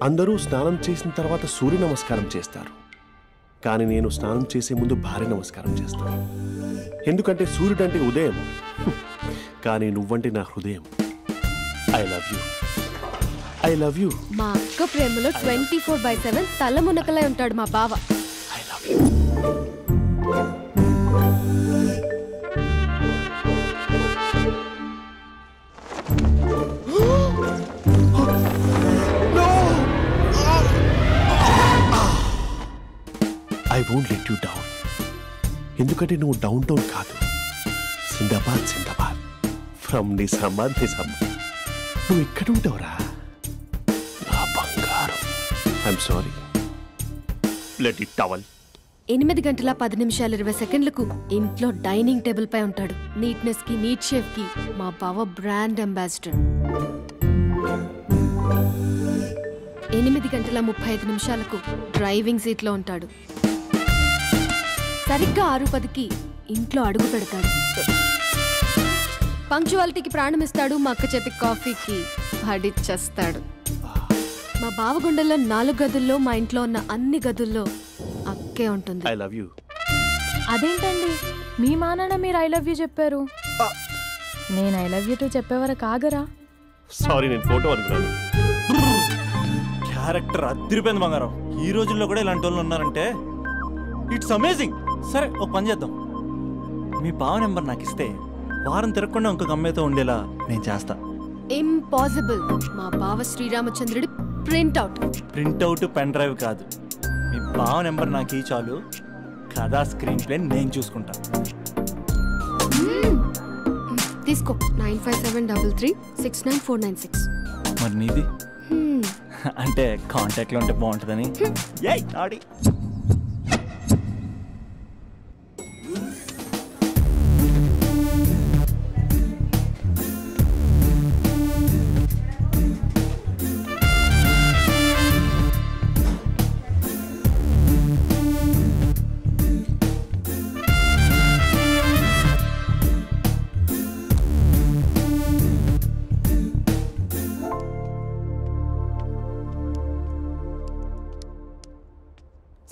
అందరూ స్నానం చేసిన తర్వాత సూర్య నమస్కారం చేస్తారు, కానీ నేను స్నానం చేసే ముందు భార్య నమస్కారం చేస్తాను. ఎందుకంటే సూర్యుడు అంటే ఉదయం, కానీ నువ్వంటే నా హృదయం. I love you, I love you. మా అక్క ప్రేమలో 24/7 తల మునకలై ఉంటాడు మా బావ. I love you. I won't let you down. ఎందుకంటే నువ్వు డౌన్ టౌన్ కాదు, జిందాబాద్ జిందాబాద్ ఫ్రమ్ నిజామాబాద్ నిజామాబాద్. నువ్వు ఎక్కడుంటావురా నా బంగారం? I'm sorry, let it towel. 8 గంటల 10 నిమిషాలు 20 సెకండ్లకు ఇంట్లో డైనింగ్ టేబుల్ పై ఉంటాడు. నీట్నెస్ కి, నీట్ షేఫ్ కి మా బావ బ్రాండ్ అంబాసిడర్. 8 గంటల 35 నిమిషాలకు డ్రైవింగ్ సీట్ లో ఉంటాడు. సరిగ్గా 6:10కి ఇంట్లో అడుగు పెడతాడు. పంక్చువాలిటీకి ప్రాణం ఇస్తాడు. మా అక్క చేతి కాఫీకి పడిచ్చేస్తాడు. మా బావ గుండెల్లో 4 గదుల్లో, మా ఇంట్లో ఉన్న అన్ని గదుల్లో అక్కే ఉంటుంది. I love you. అదేంటండి మీ మానాన్న మీరు ఐ లవ్ యూ చెప్పారు, నేను ఐ లవ్ యూ టు చెప్పేవరకు ఆగరా? సారీ, నేను ఫోటో అనుకున్నాను. క్యారెక్టర్ అదిరిపోయింది బంగారం. ఈ రోజుల్లో కూడా ఇలాంటి వాళ్ళు ఉన్నారంటే ఇట్స్ అమేజింగ్. సరే, ఒక పని చేద్దాం. మీ బావ నెంబర్ నాకు ఇస్తే వారం తిరగకుండా ఇంకొక అమ్మాయితో ఉండేలా నేను చేస్తా. ఇంపాసిబుల్. మా బావ శ్రీరామచంద్రుడి ప్రింట్అవుట్. ప్రింట్అవుట్ పెన్ డ్రైవ్ కాదు, మీ బావ నెంబర్ నాకు ఈ చాలు. కథా స్క్రీన్ ప్లే నేను చూసుకుంటా. తీసుకో. 9573369496. మరి నీది? అంటే కాంటాక్ట్లో ఉంటే బాగుంటుందని. ఏయ్ ఆడి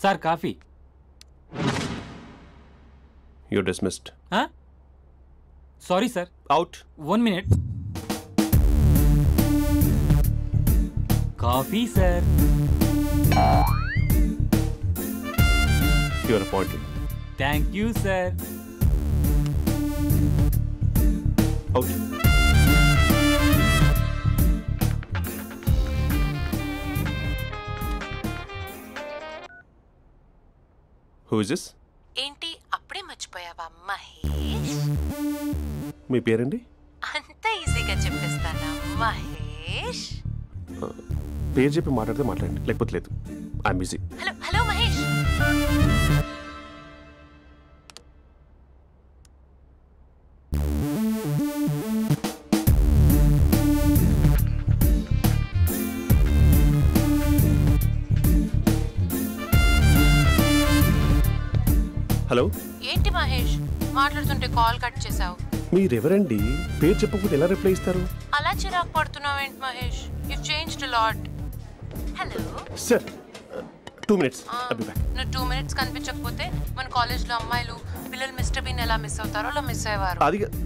sir coffee. You're dismissed. Sorry sir. Out. 1 minute. Coffee sir. You are appointed. Thank you sir. Out. Who is this? ఏంటి అప్పుడే మర్చిపోయావా మహేష్? మీ పేరండి? అంత ఈజీగా చెప్పేస్తానా మహేష్? పేరు చెప్పి మాట్లాడితే మాట్లాడండి, లేకపోతే లేదు. I'm busy. Hello hello Mahesh. Hello. ఏంటి మహేష్ మాట్లాడుతుంటే కాల్ కట్ చేసావు? మీరెవరండి? పేరు చెప్పకపోతే ఎలా రిప్లై ఇస్తారు? అలా చిరాకు పడుతున్నావు ఏంటి Mahesh? You changed a lot. Hello sir, 2 minutes. I'll be back. నువ్వు 2 minutes కనిపించకపోతే మన కాలేజ్లో అమ్మాయిలు పిల్లలు మిస్టర్ బీన్ ఎలా మిస్ అవుతారో అలా మిస్ అయ్యేవారు.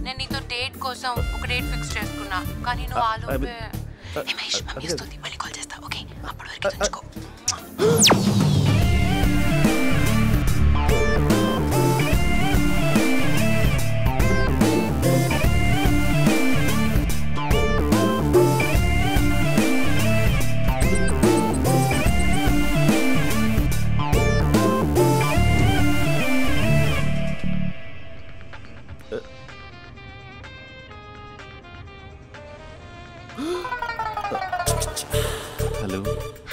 నేను నీతో డేట్ కోసం ఒక డేట్ ఫిక్స్ చేసుకున్నా, కానీ నువ్వు ఆలోపే. మహేష్ మమ్మీ వస్తుంది, మళ్ళీ కాల్ చేస్తా. ఓకే, అప్పటి వరకు ఉంచుకో. హలో.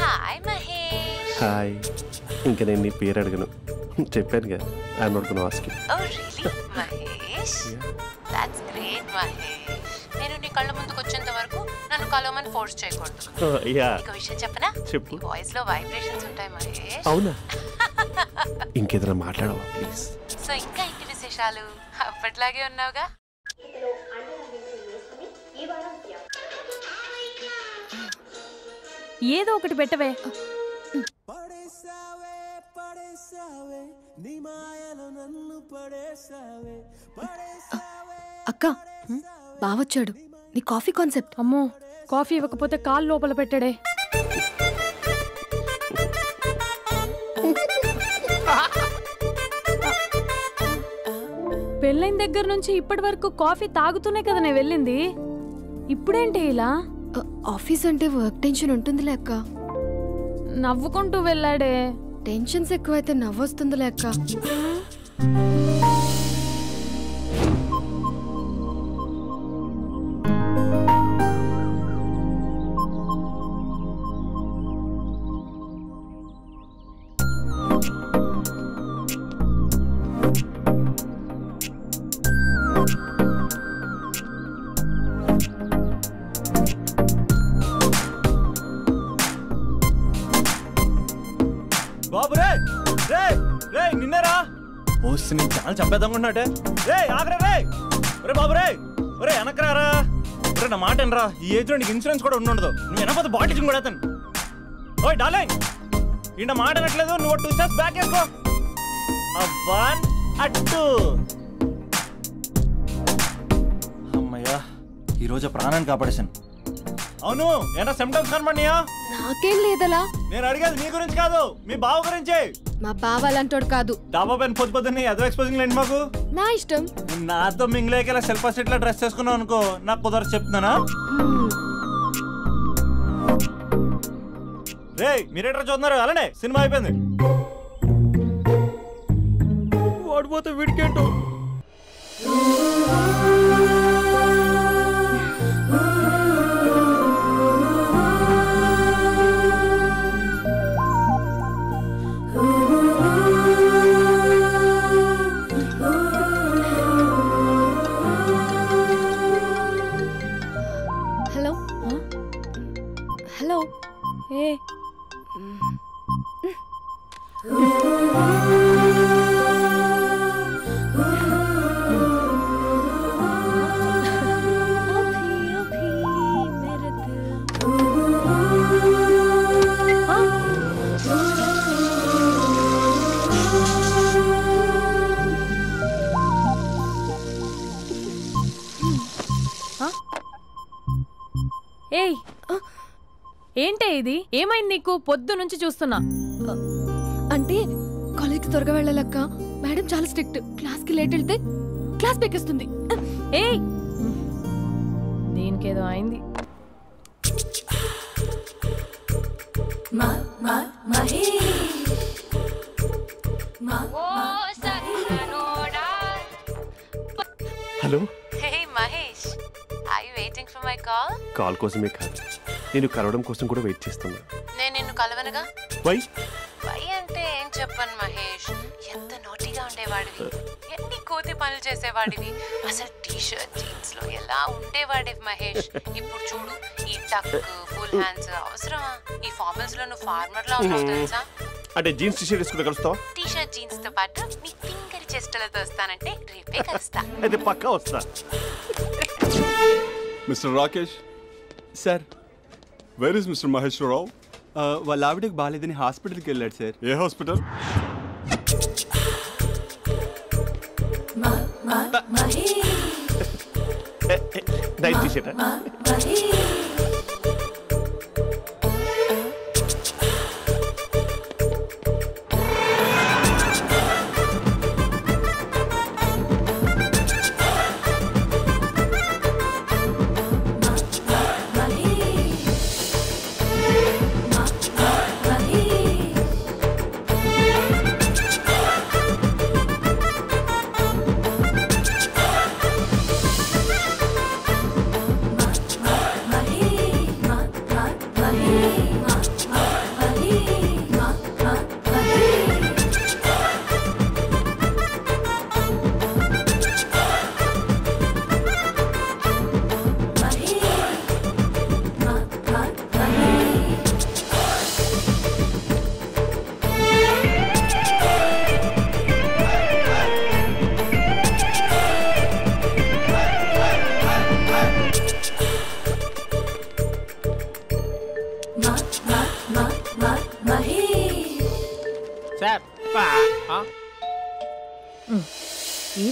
హాయ్ మహేష్. హాయ్. ఇంకా నేను నీ పేరు అడగను, చెప్పాను కదా. I'm not gonna ask you. Oh really Mahesh? That's great Mahesh. నేను నీ కళ్ళ ముందుకు వచ్చేంత వరకు నన్ను కలవమని ఫోర్స్ చేయకూడదు. నీకు విషయం చెప్పనా? చెప్పు. నీ వాయిస్ లో వైబ్రేషన్స్ ఉంటాయి మహేష్. అవునా? ఇంకేదైనా మాట్లాడవా ప్లీజ్? సో ఇంకా ఇంటి విశేషాలు అప్పట్లాగే ఉన్నావుగా? ఏదో ఒకటి పెట్టవే. అక్క బావొచ్చాడు. నీ కాఫీ కాన్సెప్ట్. అమ్మో, కాఫీ ఇవ్వకపోతే కాలు లోపల పెట్టాడే. పెళ్ళైన దగ్గర నుంచి ఇప్పటి వరకు కాఫీ తాగుతూనే కదా నేను వెళ్ళింది. ఇప్పుడేంటి ఇలా? ఆఫీస్ అంటే వర్క్ టెన్షన్ ఉంటుందిలే అక్క. నవ్వుకుంటూ వెళ్ళాడే. టెన్షన్స్ ఎక్కువైతే నవ్వొస్తుందిలే అక్క. బాబు రే రే రే నిన్నరా ఓసి నేను చాలా చంపేద్దామనుకుంటున్నాటే. రే ఆగరా రే. ఒరే బాబు రే, ఒరే వెనకరారా. ఒరే నా మాట అనరా, ఈ ఏజ్ లో నీకు ఇన్సూరెన్స్ కూడా ఉండదు. నువ్వు వెనకపోతే బాటిల్ కూడా అతను. ఓయ్ డార్లింగ్, ఈయన మాట అనట్లేదు. నువ్వు 2 స్టెప్స్ బ్యాక్ వేసుకో. 1 2. అమ్మయ్యా, ఈరోజు ప్రాణాన్ని కాపాడేశాను. అవును, ఏనా సిమ్టమ్స్ కనబడినాయా? నాకేం లేదలా. నేను అడిగేది నీ గురించి కాదు, మీ బావ గురించి. మా బావ అలాంటోడు కాదు. డాబా పైన పొద్దున్నే అదో ఎక్స్పోజింగ్ లేండి మాకు. నా ఇష్టం. నాతో మింగిలేక సెల్ఫా సెట్ లా డ్రెస్ చేసుకున్నావు అనుకో, నాకు కుదరదు చెప్తున్నానా. రే మీరేట్రా చూస్తున్నారు? అలానే సినిమా అయిపోయింది. వాడిపోతే వీడికేంటో. Hello hello. ఏ ఏయ్, ఏంటే ఇది? ఏమైంది నీకు? పొద్దు నుంచి చూస్తున్నా. అంటే కాలేజ్కి త్వరగా వెళ్ళాలక్క. మేడం చాలా స్ట్రిక్ట్. క్లాస్కి లేట్ వెళ్తే క్లాస్ పెక్కిస్తుంది. ఏయ్, దీనికేదో అయింది. Hello. Hey Mahesh, are you waiting for my call? Call కోసమే కాదు, నేను కలవడం కోసం కూడా వెయిట్ చేస్తున్నా. నేను నిన్ను కలవనుగా. వై? వై అంటే ఏం చెప్పను మహేష్. ఎంత నోటిగా ఉండేవాడివి, ఎన్ని కోతి పనులు చేసేవాడివి. అసలు టీ-షర్ట్ జీన్స్ లో ఎలా ఉండేవాడివి మహేష్. ఇప్పుడు చూడు, ఈ టక్ ఫుల్ హ్యాండ్స్ అవసరమా? ఈ ఫార్మల్స్ లో నువ్వు ఫార్మర్ లా ఉన్నావు తెలుసా. అంటే జీన్స్ టీ-షర్ట్ వేసుకుని కలుస్తావా? టీ-షర్ట్ జీన్స్ తో పాటు నీ ఫింగర్ చెస్టలతో వస్తానంటే రేపే కలుస్తా. అయితే పక్కా వస్తా. Mister Rakesh sir, where is mister Maheshwararao? వాళ్ళ ఆవిడకి బాగాలేదని హాస్పిటల్కి వెళ్ళాడు సార్. ఏ హాస్పిటల్? Night t shirt.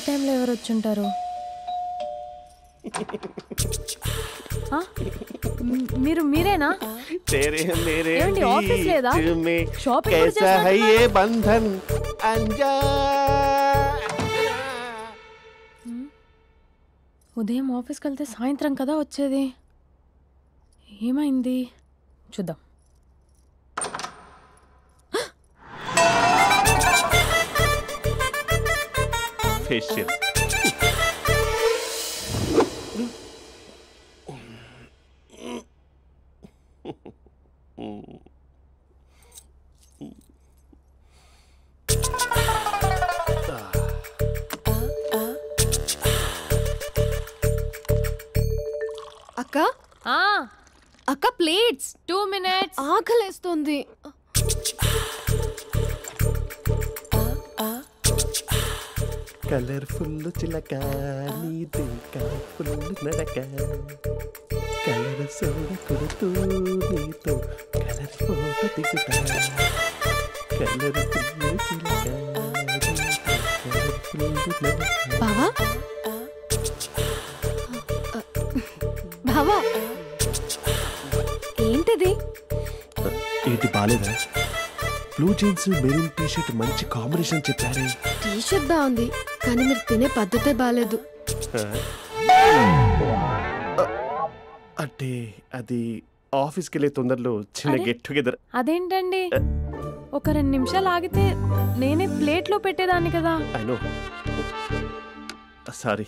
టైంలో ఎవరు వచ్చుంటారు? మీరేనా? ఏమండి, ఆఫీస్ లేదా? షాపింగ్ కూడా చేస్తున్నారు? ఉదయం ఆఫీస్కి వెళ్తే సాయంత్రం కదా వచ్చేది. ఏమైంది చూద్దాం. ఫేషియల్ అక్క అక్క ప్లేట్స్ 2 minutes. ఆకలేస్తుంది. కలర్ఫుల్ చిలక నీది కలర్ఫుల్ నడక కలర్ సోడ కొడుతూ నీతో కలర్ ఫోటో దిగుతా కలర్ఫుల్ చిలక బావా బావా ఏంటది? ఏంటి బాలేదా? Blue jeans maroon T shirt మంచి కాంబినేషన్ చెప్పారే. టీ షర్ట్ బాగుంది కానీ మీరు తినే పద్ధతే బాలేదు. అంటే అది ఆఫీస్కి వెళ్ళే తొందరలో చిన్న గెట్ టుగెదర్. అదేంటండి, ఒక 2 నిమిషాలు ఆగితే నేనే ప్లేట్లో పెట్టేదాన్ని కదా. I know, sorry.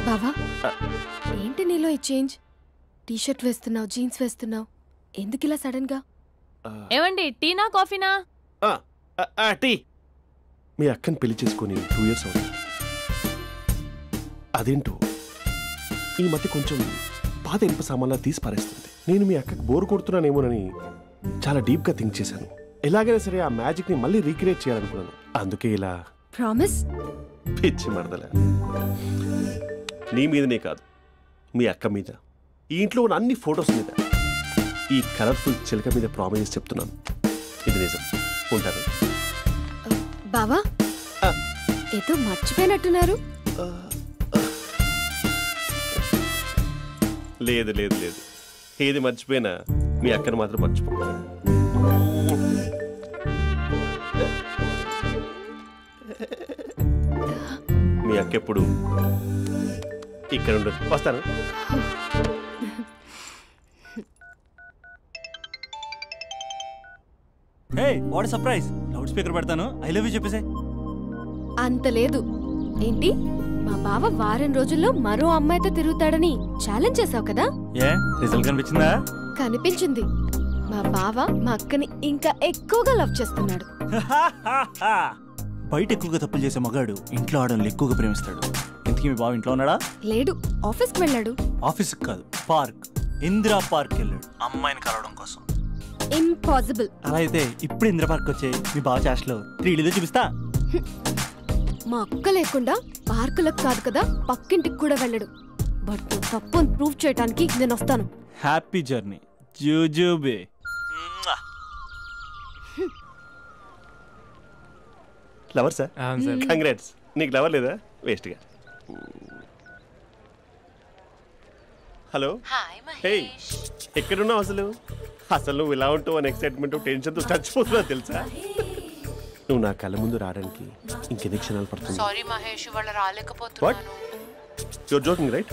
బావా ఏంటి నీలో ఈ చేంజ్? టీ షర్ట్ వేస్తున్నావు, జీన్స్ వేస్తున్నావు, ఎందుకు ఇలా సడన్ గా? ఏమండి, టీనా కాఫీనా? టీ. మీ అక్కని పెళ్లి చేసుకుని 2 years అవుతుంది. అదేంటో ఈ మధ్య కొంచెం పాత ఇనుప సామాన్లా తీసి పారేస్తుంది. నేను మీ అక్కకి బోర్ కొడుతున్నానేమోనని చాలా డీప్ గా థింక్ చేశాను. ఎలాగైనా సరే ఆ మ్యాజిక్ ని మళ్ళీ రీక్రియేట్ చేయాలనుకున్నాను. అందుకే ఇలా. ప్రామిస్? పిచ్చి మరదల, నీ మీదనే కాదు, మీ అక్క మీద, ఈ ఇంట్లో ఉన్న అన్ని ఫొటోస్ మీద, ఈ కలర్ఫుల్ చిలక మీద ప్రామిస్ చెప్తున్నాను. ఇది నిజం. ఉంటాను. బావా ఏదో మర్చిపోయినట్టున్నారు. లేదు లేదు లేదు, ఏది మర్చిపోయినా మీ అక్కను మాత్రం మర్చిపో. మీ అక్క ఎప్పుడు ఇక్కడ ఉండదు. వస్తాను. హే, వాట్ సర్ప్రైజ్! లౌడ్ స్పీకర్ పెడతాను, ఐ లవ్ యూ చెప్పేసే. అంత లేదు. ఏంటి, మా బావ వారం రోజుల్లో మరో అమ్మాయితో తిరుగుతాడని ఛాలెంజ్ చేసావు కదా? ఏ రిజల్ట్ కనిపించిందా? కనిపించింది. మా బావ మా అక్కని ఇంకా ఎక్కువగా లవ్ చేస్తున్నాడు. బయట ఎక్కువగా తప్పులు చేసే మగాడు ఇంట్లో ఆడవాళ్ళు ఎక్కువగా ప్రేమిస్తాడు. ఇంతకీ మీ బావ ఇంట్లో ఉన్నాడా? లేడు, ఆఫీస్కి వెళ్ళాడు. ఆఫీస్కి కాదు, పార్క్, ఇందిరా పార్క్ వెళ్ళాడు అమ్మాయిని కలవడం కోసం. ఇంపాసిబుల్. అలా అయితే ఇప్పుడు ఇందిరా పార్క్ వచ్చే మీ బావ చాష్లో 3Dలో చూపిస్తా. మా అక్క లేకుండా పార్కులకు కాదు కదా, పక్కింటికి కూడా వెళ్ళడు. బట్ నువ్వు తప్పు అని ప్రూవ్ చేయడానికి నేను వస్తాను. హ్యాపీ జర్నీ జూజూబే. Lover sir? కంగ్రాట్స్. నీకు లవర్ లేదా? వేస్ట్గా. హలో. హే, ఎక్కడున్నావు అసలు? అసలు నువ్వు ఇలా ఉంటావు అని ఎక్సైట్మెంట్ టెన్షన్తో చచ్చిపోతున్నా తెలుసా? నువ్వు నా కళ్ళ ముందు రావడానికి ఇంకెన్ని క్షణాలు పడుతుంది? సారీ మహేష్, వాళ్ళు రాలేకపోతున్నాను. You're joking right?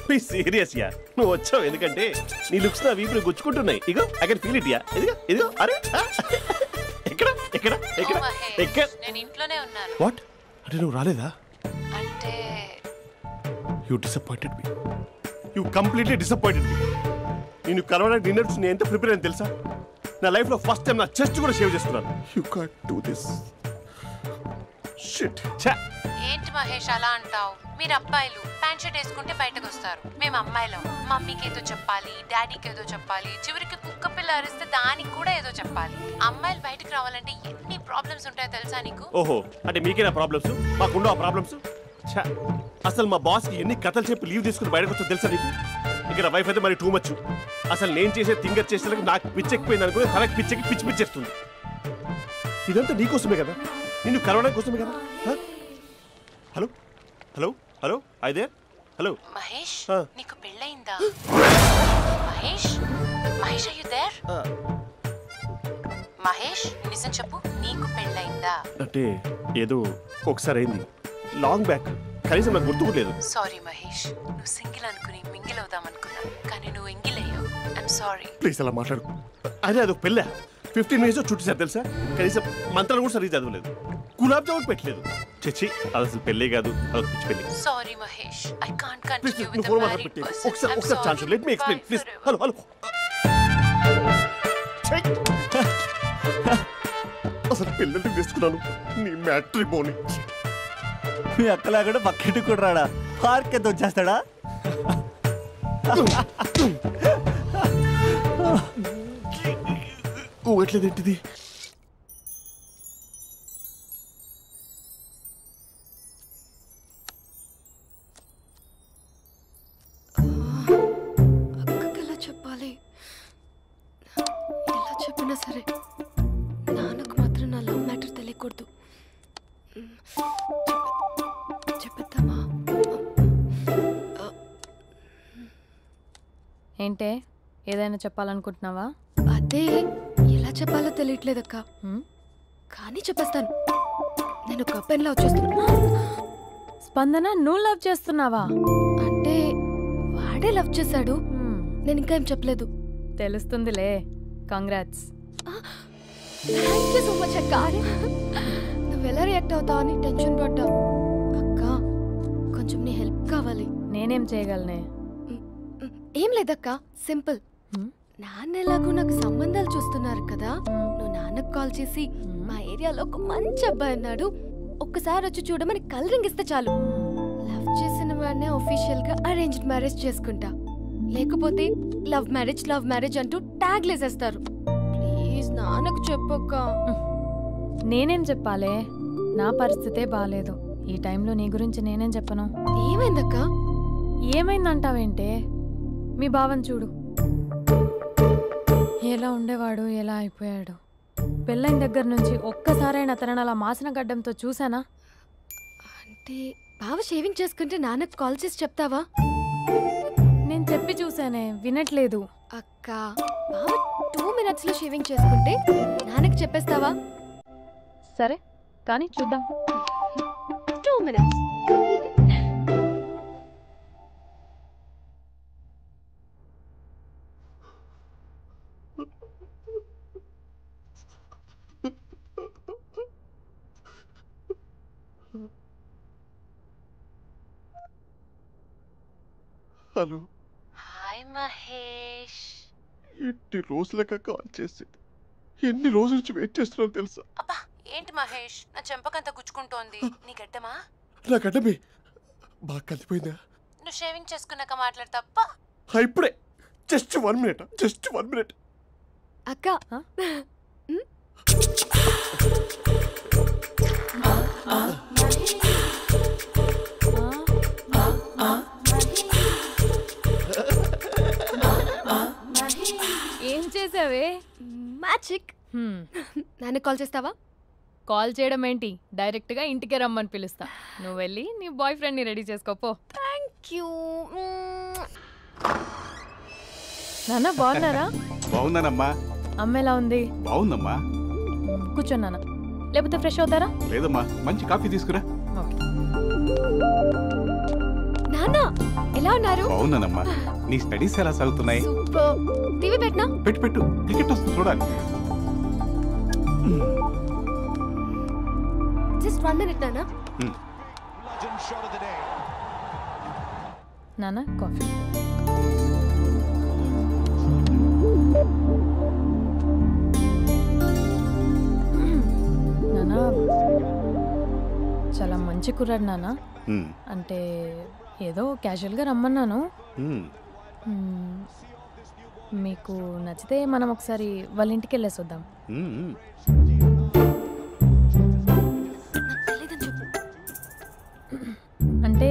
Please serious యా. నువ్వు వచ్చావు ఎందుకంటే నీ లుక్స్ నా వీపుని గుచ్చుకుంటున్నాయి. ఇగో ఐ కెన్ ఫీల్ ఇట్ యా. ఇదిగో ఇదిగో. అరే ఎక్కడ ఎక్కడ ఎక్కడ ఎక్కడ? నేను ఇంట్లోనే ఉన్నాను. వాట్ అంటే నువ్వు రాలేదా? అంటే you disappointed me. You completely disappointed me. నేను కరోనా డిన్నర్స్ నేను ఎంత ప్రిపేర్ అని తెలుసా? నా లైఫ్లో ఫస్ట్ టైం నా చెస్ట్ కూడా షేవ్ చేసుకున్నాను. You can't do this. Shit. ఏంటి మహేష్ అలా అంటావు? మీరు అబ్బాయిలు ప్యాంట్ షర్ట్ వేసుకుంటే బయటకు వస్తారు. మేము అమ్మాయిలం, మమ్మీకి ఏదో చెప్పాలి, డాడీకి ఏదో చెప్పాలి, చివరికి కుక్క పిల్ల అరిస్తే దానికి కూడా ఏదో చెప్పాలి. అమ్మాయిలు బయటకు రావాలంటే ఎన్ని ప్రాబ్లమ్స్ ఉంటాయో తెలుసా నీకు? ఓహో, అంటే మీకేనా ప్రాబ్లమ్స్? మాకుండా ఆ ప్రాబ్లమ్స్? అసలు మా బాస్కి ఎన్ని కథలు చెప్పి లీవ్ తీసుకుని బయటకు వచ్చా తెలుసా నీకు? ఇక్కడ వైఫ్ అయితే మరి టూ మచ్. అసలు నేను చేసే థింగర్ చేసేందుకు నాకు పిచ్చెక్కిపోయింది అనుకుని తనకి పిచ్చెక్కి పిచ్చి పిచ్చేస్తుంది. ఇదంతా నీకోసమే కదా, నిన్ను కరోనా కోసమే కదా. హలో హలో హలో అయితే హలో మహేష్ నీకు పెళ్ళయిందా? Mahesh Mahesh are you there? Mahesh నిజం చెప్పు, నీకు పెళ్ళయిందా? అంటే ఏదో ఒకసారి అయింది, లాంగ్ బ్యాక్, కనీసం నాకు గుర్తుకులేదు. సారీ మహేష్, నువ్వు సింగిల్ అనుకుని మింగిల్ అవుదాం అనుకున్నా, కానీ నువ్వు ఎంగిల్ అయ్యావు. I'm sorry. ప్లీజ్ అలా మాట్లాడు. అదే అదొక పెళ్ళ 15 minutes చుట్టేసారు తెలుసా, కనీసం మంత్రాలు కూడా సరిగ్గా చదవలేదు, గులాబ్ జామున్ పెట్టలేదు. చచ్చి అది అసలు పెళ్ళే కాదు, అదొక పిచ్చి పెళ్ళి. Sorry Mahesh, I can't continue with phone the మాట్లాడి మ్యారీడ్ పెట్టి పర్సన్. ఒకసారి chance let me explain please. Hello hello అసలు పిల్లల్ని తీసుకున్నాను నీ మ్యాట్రీ బోని. మీ అక్కలాగా బకెట్ కూడా రాడా, పార్క్ ఎంత వచ్చేస్తాడా? ఊగట్లేదేంటిది? అక్కకి ఎలా చెప్పాలి? ఎలా చెప్పినా సరే నాన్నకు మాత్రం నా లవ్ మ్యాటర్ తెలియకూడదు. చెప్పేద్దామా? ఏంటే ఏదైనా చెప్పాలనుకుంటున్నావా? అదే ఎలా చెప్పాలో తెలియట్లేదక్క, కానీ చెప్పేస్తాను. నేను ఒక అబ్బాయిని లవ్ చేస్తున్నా. స్పందన, నువ్వు లవ్ చేస్తున్నావా? అంటే వాడే లవ్ చేశాడు, నేను ఇంకా ఏం చెప్పలేదు. తెలుస్తుందిలే. Congrats. Thank you so much అక్క. నువ్వు ఎలా రియాక్ట్ అవుతావు అని టెన్షన్ పడ్డావు. అక్క కొంచెం నీ హెల్ప్ కావాలి. నేనేం చేయగలనే? ఏం లేదక్క, సింపుల్. నాన్న ఎలాగో నాకు సంబంధాలు చూస్తున్నారు కదా, నువ్వు నాన్నకు కాల్ చేసి మా ఏరియాలో ఒక మంచి అబ్బాయి అన్నాడు, ఒక్కసారి వచ్చి చూడమని కలరింగ్ ఇస్తే చాలు. లవ్ చేసిన వాడినే ఒఫీషియల్ గా అరేంజ్డ్ మ్యారేజ్ చేసుకుంటా, లేకపోతే లవ్ మ్యారేజ్ అంటూ ట్యాగ్ లేసేస్తారు. ప్లీజ్ నాన్నకు చెప్పక్క. నేనేం చెప్పాలే? నా పరిస్థితే బాలేదు. ఈ టైంలో నీ గురించి నేనేం చెప్పను. ఏమైందక్క? ఏమైందంటావేంటే? మీ బావని చూడు, ఎలా ఉండేవాడు, ఎలా అయిపోయాడు. పెళ్ళైన దగ్గర నుంచి ఒక్కసారైనా తనని అలా మాసిన గడ్డంతో చూసానా? అంటే బావ షేవింగ్ చేసుకుంటే నాన్నకు కాల్ చేసి చెప్తావా? నేను చెప్పి చూసానే, వినట్లేదు. అక్క బావ 2 minutes లో షేవింగ్ చేసుకుంటే నాన్నకి చెప్పేస్తావా? సరే కానీ చూద్దాం. 2 minutes. హలో. హాయ్ మహేష్. ఎన్ని రోజులుగా కాల్ చేసేది, ఎన్ని రోజుల నుంచి వెయిట్ చేస్తున్నావు తెలుసా? అబ్బా ఏంటి మహేష్, నా చెంపకంత గుచ్చుకుంటోంది. నీ గడ్డమా? నా గడ్డమే బాగా కలిపోయిందా? నువ్వు షేవింగ్ చేసుకున్నాక మాట్లాడు తప్ప. ఇప్పుడే జస్ట్ 1 minute. అక్క ఏం చేసావే? మ్యాజిక్. నాన్న కాల్ చేస్తావా? కాల్ చేయడం ఏంటి, డైరెక్ట్ గా ఇంటికే రమ్మని పిలుస్తా. నువ్వు వెళ్ళి నీ బాయ్ ఫ్రెండ్ ని రెడీ చేసుకోపో. Thank you. నాన్న బాగున్నారా? బాగున్నానమ్మా. అమ్మ ఎలా ఉంది? బాగుందమ్మా. కూర్చోను నాన్న, లేకపోతే ఫ్రెష్ అవుతారా? లేదమ్మా, మంచి కాఫీ తీసుకురా. నాన్న ఎలా ఉన్నారు? బాగున్నానమ్మా. నీ స్టడీస్ ఎలా సాగుతున్నాయి? సూపర్. టీవీ పెట్టనా? పెట్టు, క్రికెట్ వస్తుంది చూడాలి. జస్ట్ 1 minute నాన్న. నాన్న కాఫీ. నాన్న చాలా మంచి కుర్రాడు నాన్న. అంటే ఏదో క్యాజువల్గా రమ్మన్నాను. మీకు నచ్చితే మనం ఒకసారి వాళ్ళ ఇంటికి వెళ్ళేసి వద్దాం. అంటే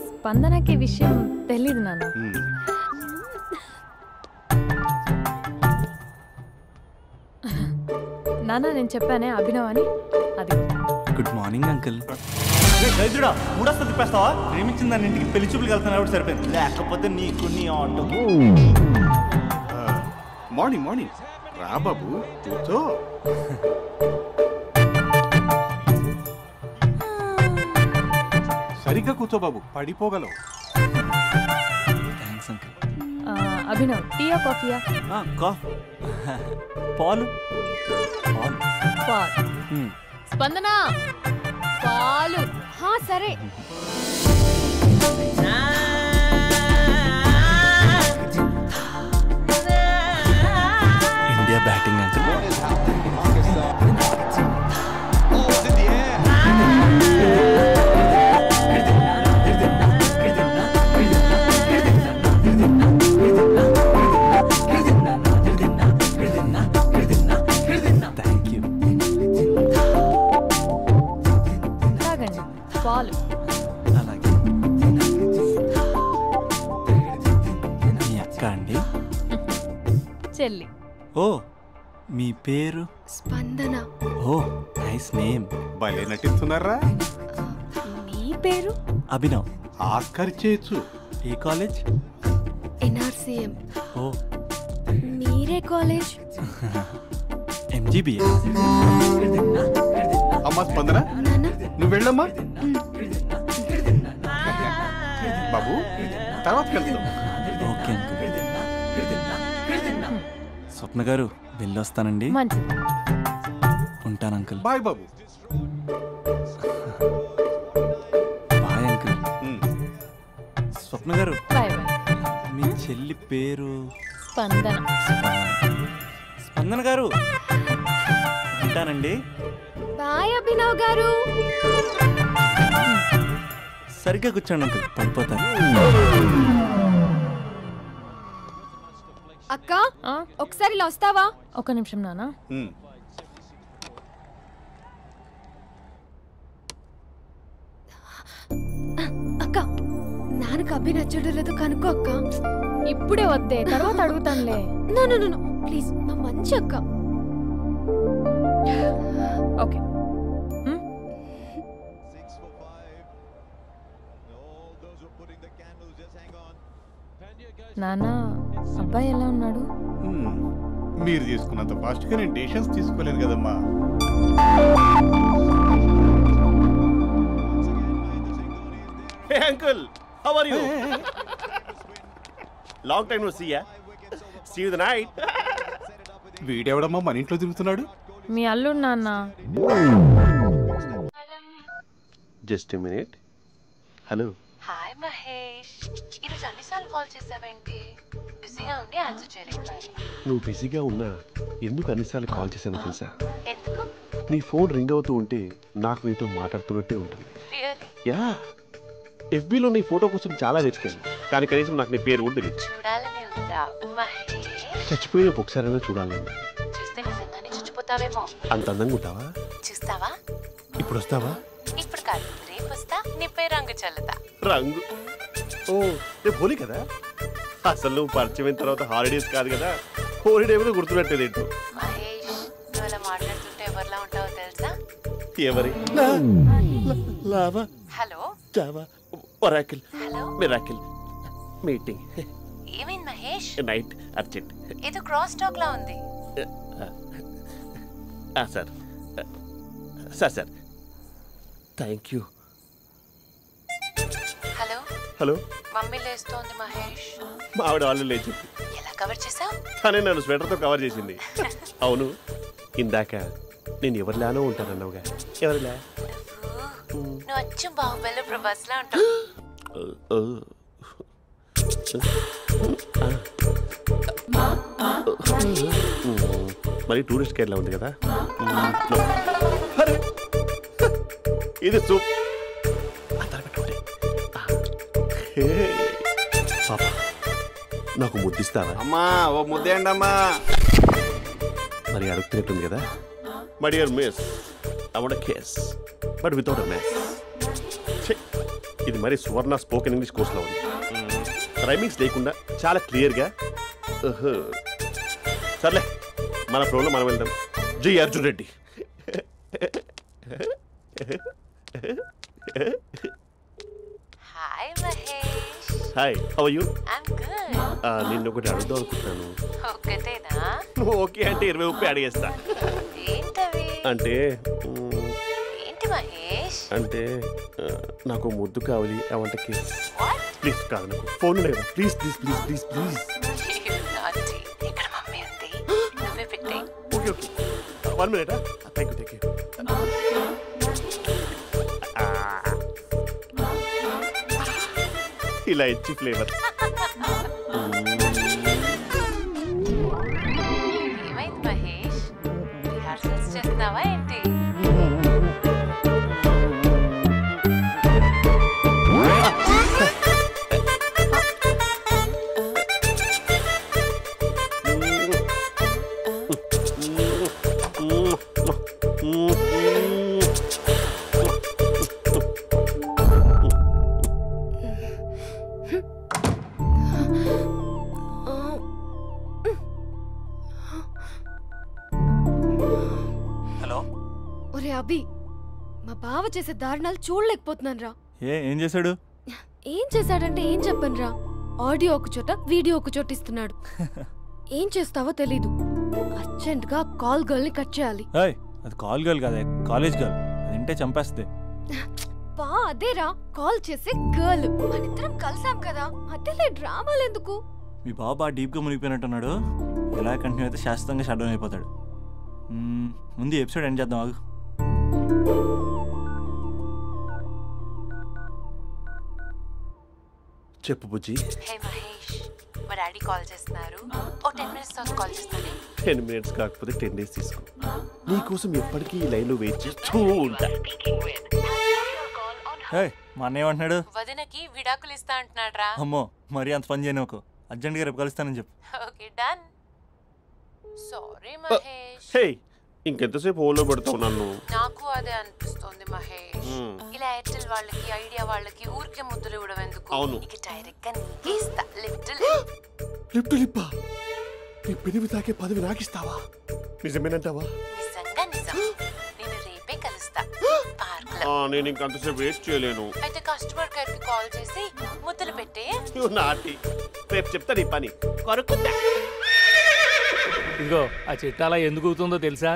స్పందనకి విషయం తెలీదు నాన్న. నాన్న నేను చెప్పానే అభినవ్ అని, అది. Good morning uncle. రైతుడా మూడొస్తా తిప్పేస్తావా? ప్రేమించిన దాని ఇంటికి పెళ్లి చూపులు వెళ్తున్నా సరిపోయింది, లేకపోతే నీకు నీ ఆటో. మార్నింగ్ మార్నింగ్ రా బాబు, కూర్చో. సరిగ్గా కూర్చో బాబు, పడిపోగలవు. Thanks uncle. అభినవ్ టీయా కాఫీయా? పాలు. పాలు. స్పందన పాలు. సరే. India batting uncle. పాలు. అలాగే. మీ అక్క అండి? చెల్లి. ఓ మీ పేరు? స్పందన. ఓ నైస్ నేమ్. భలే నటిస్తున్నారా? మీ పేరు? అభినవ్. ఆస్కార్ చేయొచ్చు. ఏ కాలేజ్? NRCM. ఓ మీరే కాలేజ్? MGBA. అమ్మా స్పందన, నువ్వు వెళ్ళమ్మా. బాబు తర్వాత వెళ్తాం. Okay uncle. స్వప్న గారు వెళ్ళొస్తానండి. మంచిది. ఉంటాను అంకుల్. బాయ్ బాబు. Bye uncle. స్వప్న గారు బాయ్ బాయ్. మీ చెల్లి పేరు? స్పందన. స్పందన గారు ఉంటానండి. బాయ్ అభినవ్ గారు. సరిగ్గా కూర్చోండి అంకుల్, పడిపోతాను. అక్క ఒకసారి ఇలా వస్తావా? ఒక నిమిషం నాన్న. అక్క నాన్నకు అభి నచ్చడం లేదో కనుక్కో అక్క. ఇప్పుడే వద్దే, తర్వాత అడుగుతానులే. నో ప్లీజ్, మా మంచి అక్క. ఓకే. నానా అబ్బాయి ఎలా ఉన్నాడు? మీరు తీసుకున్నంత ఫాస్ట్గా నేను డెసిషన్స్ తీసుకోలేను కదమ్మా. Hey uncle, how are you? Long time no see ya. See you the night. వీడెవడమ్మా మన ఇంట్లో తిరుగుతున్నాడు? మీ అల్లుడు నాన్న. Just a minute. Hello. Hi Mahesh, ఈరోజు అన్నిసార్లు కాల్ చేసావేంటి? బిజీగా ఉండి ఆన్సర్ చేయలేకపోయాను. నువ్వు బిజీగా ఉన్నా ఎందుకు అన్నిసార్లు కాల్ చేశానో తెలుసా? ఎందుకు? నీ ఫోన్ రింగ్ అవుతూ ఉంటే నాకు నీతో మాట్లాడుతున్నట్టే ఉంటుంది. రియల్లీ? యా, FBలో నీ ఫోటో కోసం చాలా వెతికాను, కానీ కనీసం నాకు నీ పేరు కూడా తెలియదు. చూడాలని ఉందా మహేష్? చచ్చిపోయిన ఒకసారైనా చూడాలని. చూస్తే నిజంగానే చచ్చిపోతావేమో. అంత అందంగా ఉంటావా? చూస్తావా? ఇప్పుడు వస్తావా? ఇప్పుడు కాదు, రేపు వస్తా, నీపై రంగు చల్లుతా. రంగు? ఓ రేపు హోలీ కదా. అసలు నువ్వు పరిచయం అయిన తర్వాత హాలిడేస్ కాదు కదా, హోలిడే మీద గుర్తున్నట్టేది ఏంటో. మహేష్, నువ్వు అలా మాట్లాడుతుంటే ఎవరిలా ఉంటావో తెలుసా? ఎవరి? Lava, hello, Java, Oracle, hello, miracle, meeting. ఏమైంది మహేష్? Night urgent. ఏదో క్రాస్ టాక్ లా ఉంది. Sir sir sir thank you. Hello hello, mummy లేస్తోంది మహేష్. మా ఆవిడ వాళ్ళు లేచి ఎలా కవర్ చేసావు? తనే నన్ను స్వెటర్తో కవర్ చేసింది. అవును, ఇందాక నేను ఎవరిలానో ఉంటానన్నావుగా, ఎవరిలా? నువ్వు అచ్చం బాహుబలి ప్రభాస్ లా ఉంటావు. మరి టూరిస్ట్ కేరళ ఉంది కదా. ఇది సూప్. పాపా, నాకు ముద్దిస్తావా? అమ్మా ఓ ముద్దేయండి అమ్మా. మరి అడుగుతున్నట్టుంది కదా. My dear miss, I want kiss but without a mess. ఇది మరి సువర్ణ స్పోకెన్ ఇంగ్లీష్ కోర్సులో ఉంది. రైమింగ్స్ లేకుండా చాలా క్లియర్గా. సర్లే, మన ఫ్లోలో మనం వెళ్దాం. జై Arjun Reddy. Hi Mahesh. Hi, how are you? I'm good. నిన్ను ఒకటి అడుగుదాం అనుకుంటున్నాను. ఒకటేనా? ఓకే అంటే 20 అడిగేస్తా. ఏంటవి? అంటే ఏంటి మహేష్? అంటే నాకు ముద్దు కావాలి. అవంటకి What? ప్లీజ్ కాదు, నాకు ఫోన్ లేదు. Please please please please please. You naughty. ఇక్కడ మమ్మీ ఉంది, నువ్వే పెట్టే. Okay okay, 1 minute. Thank you thank you. ఇలా ఇచ్చి ఫ్లేవర్. ఏమైంది మహేష్? రిహార్సల్స్ చేస్తున్నావా ఏంటి? హలో. ఒరే అభి, మా బావ చేసే దారుణాలు చూడలేకపోతున్నాను రా. ఏం చేశాడు? ఏం చేశాడంటే ఏం చెప్పను రా. ఆడియో ఒక చోట, వీడియో ఒక చోట ఇస్తున్నాడు. ఏం చేస్తావో తెలీదు. అర్జెంట్ గా కాల్ గర్ల్ ని కట్ చేయాలి. అది కాల్ గర్ల్ కాదే, కాలేజ్ గర్ల్. అది వింటే చంపేస్తుంది. బా అదేరా, కాల్ చేసే గర్ల్. మనిద్దరం కలిసాం కదా, మధ్యలో డ్రామాలు ఎందుకు? మీ బాబు బాగా డీప్గా మునిగిపోయినట్టున్నాడు. ఎలా కంటిన్యూ అయితే శాశ్వతంగా షట్ డౌన్ అయిపోతాడు. ముందు ఎపిసోడ్ ఎండ్ చేద్దాం, ఆగు. చెప్పు బుజ్జి. హే మహేష్, మా డాడీ కాల్ చేస్తున్నారు. ఓ 10 minutes తర్వాత కాల్ చేస్తాను. 10 minutes కాకపోతే 10 days తీసుకో. నీకోసం ఎప్పటికీ ఈ లైన్లో వెయిట్ చేస్తూ ఉంటా. మా అన్న ఏమంటున్నాడు? వదినకి విడాకులు ఇస్తా అంటున్నాడు రా. అమ్మో, మరీ అంత పని చేయను. ఒక అర్జెంట్గా రేపు కలుస్తానని చెప్పు. Okay done. సారీ మహేష్. హే, ఇంకెంతసేపు హోల్లో పెడతావు నన్ను? నాకు అదే అనిపిస్తుంది మహేష్. ఇలా ఎయిర్టెల్ వాళ్ళకి, ఐడియా వాళ్ళకి ఊరికే ముద్దులు ఇవ్వడం ఎందుకు? అవును. ఇక డైరెక్ట్ గా నీకే ఇస్తా. లిప్ టు లిప్పా? నీ పెనివి తాకే పదవి నాకిస్తావా? నిజమేనంటావా? నిజంగా నిజం. నేను రేపే కలుస్తా పార్క్ లో. నేను ఇంకంతసేపు వేస్ట్ చేయలేను. అయితే కస్టమర్ కేర్ కి కాల్ చేసి ముద్దులు పెట్టే. నాటి రేపు చెప్తా నీ పని. కొరుకుందా? ఇదిగో ఆ చెట్టు అలా ఎందుకు అవుతుందో తెలుసా?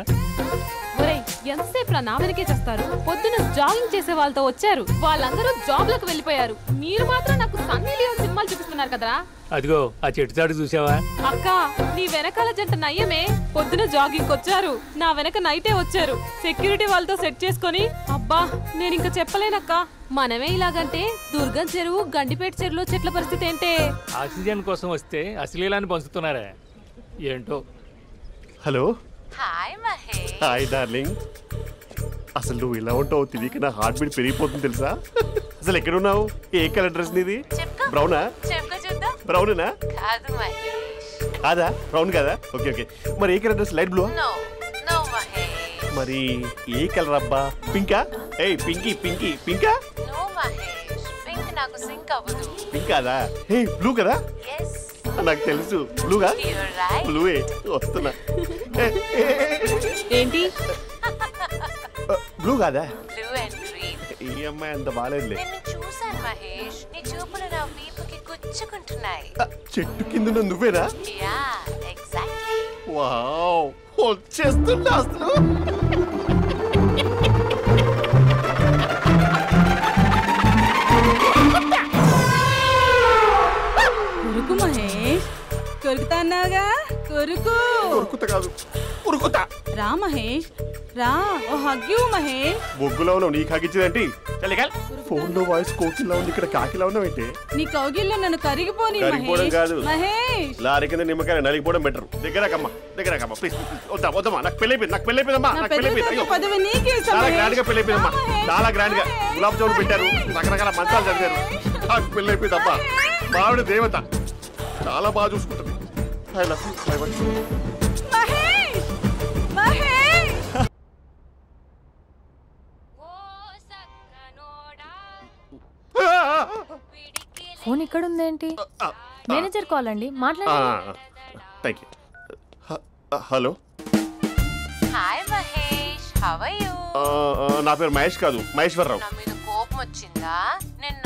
ఒరేయ్, ఎంతసేపు నా వెనకే చేస్తారు? పొద్దున జాగింగ్ చేసే వాళ్ళతో వచ్చారు, వాళ్ళందరూ జాబ్లకు వెళ్ళిపోయారు. మీరు మాత్రం నాకు సన్నీ లియోన్ సినిమాలు చూపిస్తున్నారు కదరా. అదిగో ఆ చెట్టు చాటు చూసావా? అక్క, నీ వెనకాల జంట నయ్యమే. పొద్దున జాగింగ్ వచ్చారు, నా వెనక నైటే వచ్చారు. సెక్యూరిటీ వాళ్ళతో సెట్ చేసుకొని, అబ్బా నేను ఇంకా చెప్పలేనక్క. మనమే ఇలాగంటే దుర్గం చెరువు, గండిపేట చెరువులో చెట్ల పరిస్థితి ఏంటే? ఆక్సిజన్ కోసం వస్తే అశ్లీలాన్ని పంచుతున్నారా ఏంటో. Hello. Hi Mahesh. Hi darling. అసలు నువ్వు ఇలా ఉంటావు తెలియక నా హార్ట్ బీట్ పెరిగిపోతుంది తెలుసా? అసలు ఎక్కడున్నావు? ఏ కలర్ డ్రెస్ నీది? బ్రౌనా? బ్రౌనేనా? కాదు మహేష్. కాదా? బ్రౌన్ కాదా? Okay okay. మరి ఏ colour dress? Light blue? No no Mahesh. మరి ఏ కలర్ అబ్బా? పింకా? ఏయ్ పింకీ పింకీ పింకా? నో మహేష్, పింక్ నాకు సింక్ అవ్వదు. పింక్ కాదా? ఏయ్ బ్లూ కదా? yes. నాకు తెలుసు బ్లూగా. బ్లూవే వస్తున్నా. ఏంటి? బ్లూ కాదా? Blue and green. ఈ అమ్మాయి అంత బాలేదులే. నిన్ను చూసాను మహేష్, నీ చూపులు నా వీపుకి గుచ్చుకుంటున్నాయి. చెట్టు కింద నువ్వేనా? Yeah exactly. వావ్, వచ్చేస్తున్నా అసలు. కొరుకు మహేష్, కొరుకుతా అన్నావుగా, కొరుకు. కొరుకుతా కాదు, ఉరుకుతా. రా మహేష్, రా. ఓ హగ్గు మహేష్. బొగ్గులో ఉన్నావు, నీకు హగ్గించేదేంటి? ఫోన్ లో వాయిస్ కోకిలా ఉంది, ఇక్కడ కాకిలా ఉన్నావేంటి? నీ కౌగిల్లో నన్ను కరిగిపోని కరిగిపోవడం కాదు మహేష్. లారీ కింద నిమ్మకాయ నలిగిపోవడం బెటర్. దగ్గరకమ్మా దగ్గరకమ్మా ప్లీజ్. వద్దమ్మా, నాకు పెళ్ళైపోయింది, నాకు పెళ్ళైపోయిందమ్మా, నాకు పెళ్ళైపోయింది. పదవి నీకే ఇస్తా చాలా మహేష్. గ్రాండ్ గా పెళ్ళైపోయిందమ్మా, చాలా గ్రాండ్ గా. గులాబ్ జామున్ పెట్టారు, రకరకాల మంచాలు చదివారు. నాకు పెళ్ళైపోయిందమ్మా. మావిడ దేవత, చాలా బాగా చూసుకుంటుంది. I love you, I want you. Mahesh, Mahesh. Phone ఇక్కడ ఉందేంటి? మేనేజర్ కాల్ అండి, మాట్లాడండి. Thank you. Hello. Hi how are you? నా పేరు మహేష్ కాదు, మహేశ్వరరావు. నా మీద కోపం వచ్చిందా? నేను